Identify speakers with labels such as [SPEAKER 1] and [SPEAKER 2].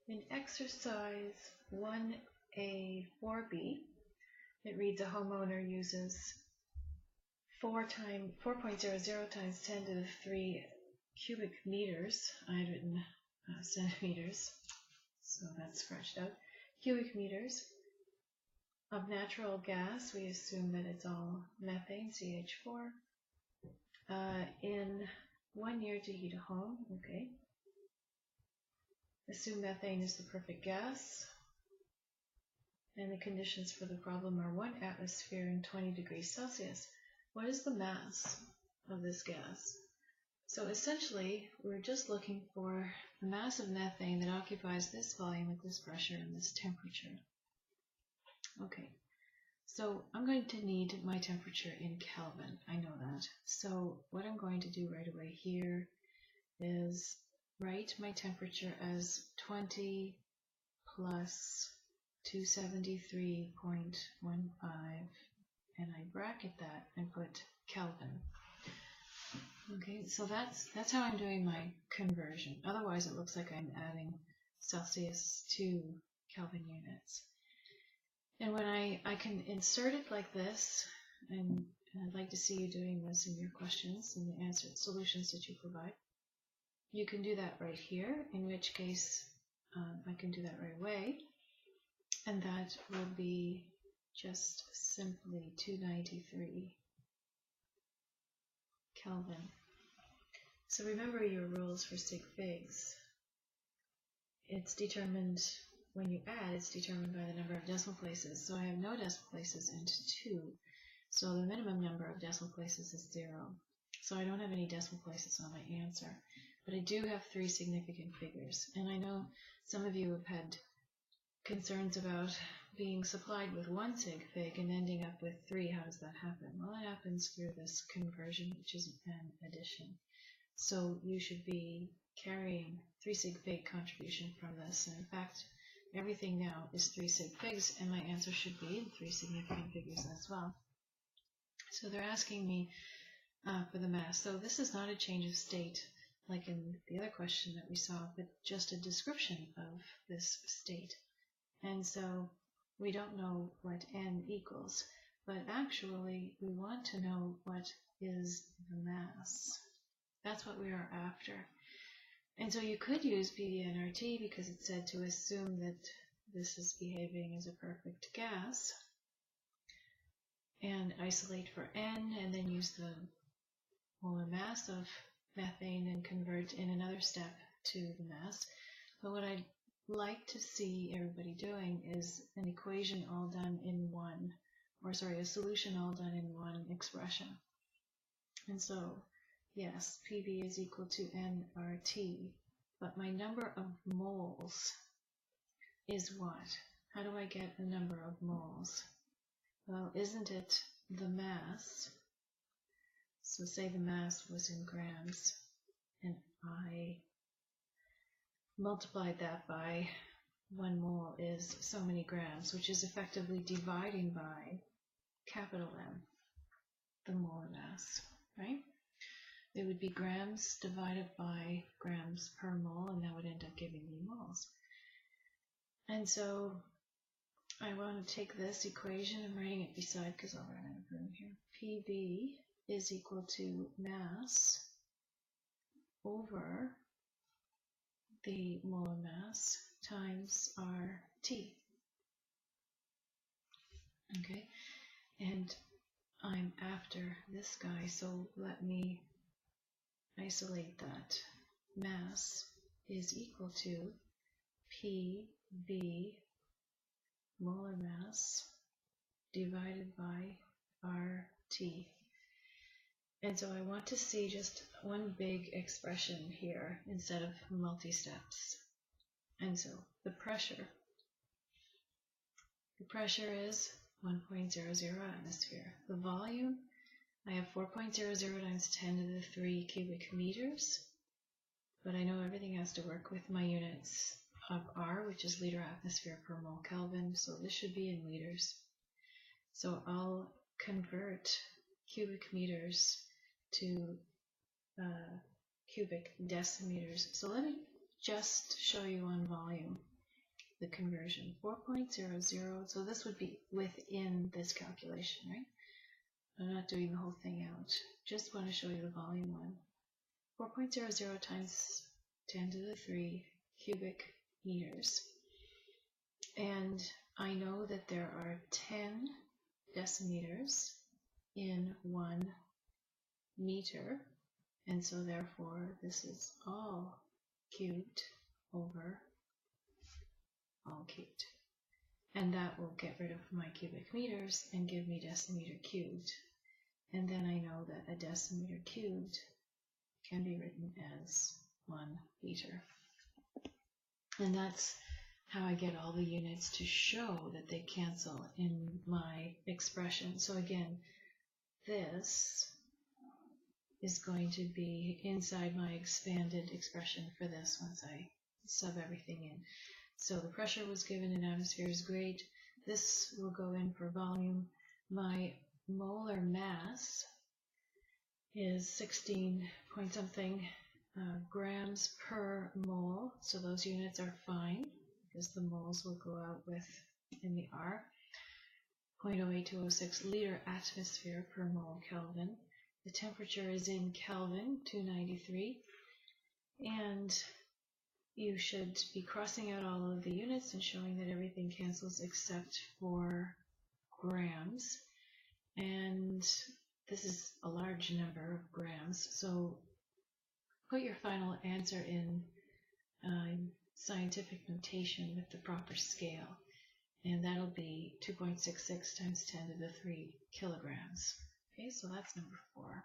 [SPEAKER 1] In exercise 1A 4B, it reads a homeowner uses 4.00 times 10 to the 3 cubic meters. I had written centimeters, so that's scratched out. Cubic meters of natural gas. We assume that it's all methane, CH4, in 1 year to heat a home. Okay. Assume methane is the perfect gas, and the conditions for the problem are 1 atmosphere and 20 degrees Celsius. What is the mass of this gas? So essentially, we're just looking for the mass of methane that occupies this volume at this pressure and this temperature. Okay, so I'm going to need my temperature in Kelvin. I know that. So what I'm going to do right away here is write my temperature as 20 plus 273.15, and I bracket that and put Kelvin. Okay, so that's how I'm doing my conversion. Otherwise it looks like I'm adding Celsius to Kelvin units. And when I can insert it like this, and I'd like to see you doing this in your questions and the answer solutions that you provide. You can do that right here, in which case I can do that right away, and that will be just simply 293 Kelvin. So remember your rules for sig figs. It's determined, when you add, it's determined by the number of decimal places. So I have no decimal places and 2. So the minimum number of decimal places is 0. So I don't have any decimal places on my answer. But I do have 3 significant figures. And I know some of you have had concerns about being supplied with 1 sig fig and ending up with 3. How does that happen? Well, it happens through this conversion, which is an addition. So you should be carrying 3 sig fig contribution from this. And in fact, everything now is 3 sig figs, and my answer should be in 3 significant figures as well. So they're asking me for the mass. So this is not a change of state like in the other question that we saw, but just a description of this state. And so we don't know what n equals, but actually we want to know what is the mass. That's what we are after. And so you could use PV-nRT because it said to assume that this is behaving as a perfect gas, and isolate for n, and then use the molar mass of methane and convert in another step to the mass. But what I'd like to see everybody doing is an equation all done in one, or sorry, a solution all done in one expression. And so, yes, PV is equal to nRT, but my number of moles is what? How do I get the number of moles? Well, isn't it the mass? So say the mass was in grams, and I multiplied that by 1 mole is so many grams, which is effectively dividing by capital M, the molar mass, right? It would be grams divided by grams per mole, and that would end up giving me moles. And so I want to take this equation, I'm writing it beside because I'll run out of room here. PV is equal to mass over the molar mass times RT. Okay, and I'm after this guy, so let me isolate that. Mass is equal to PV molar mass divided by RT. And so I want to see just one big expression here instead of multi-steps. And so the pressure is 1.00 atmosphere. The volume, I have 4.00 times 10 to the 3 cubic meters, but I know everything has to work with my units of R, which is liter atmosphere per mole Kelvin, so this should be in liters. So I'll convert cubic meters to cubic decimeters. So let me just show you on volume. the conversion. 4.00, so this would be within this calculation, right? I'm not doing the whole thing out. Just want to show you the volume one. 4.00 times 10 to the 3 cubic meters. And I know that there are 10 decimeters in 1 meter, and so therefore this is all cubed over all cubed. And that will get rid of my cubic meters and give me decimeter cubed. And then I know that a decimeter cubed can be written as 1 liter. And that's how I get all the units to show that they cancel in my expression. So again, this is going to be inside my expanded expression for this once I sub everything in. So the pressure was given in atmospheres, great. This will go in for volume. My molar mass is 16 point something grams per mole, so those units are fine because the moles will go out with in the R. 0.08206 liter atmosphere per mole Kelvin. The temperature is in Kelvin, 293, and you should be crossing out all of the units and showing that everything cancels except for grams. And this is a large number of grams, so put your final answer in scientific notation with the proper scale, and that'll be 2.66 times 10 to the 3 kilograms. Okay, so that's number 4.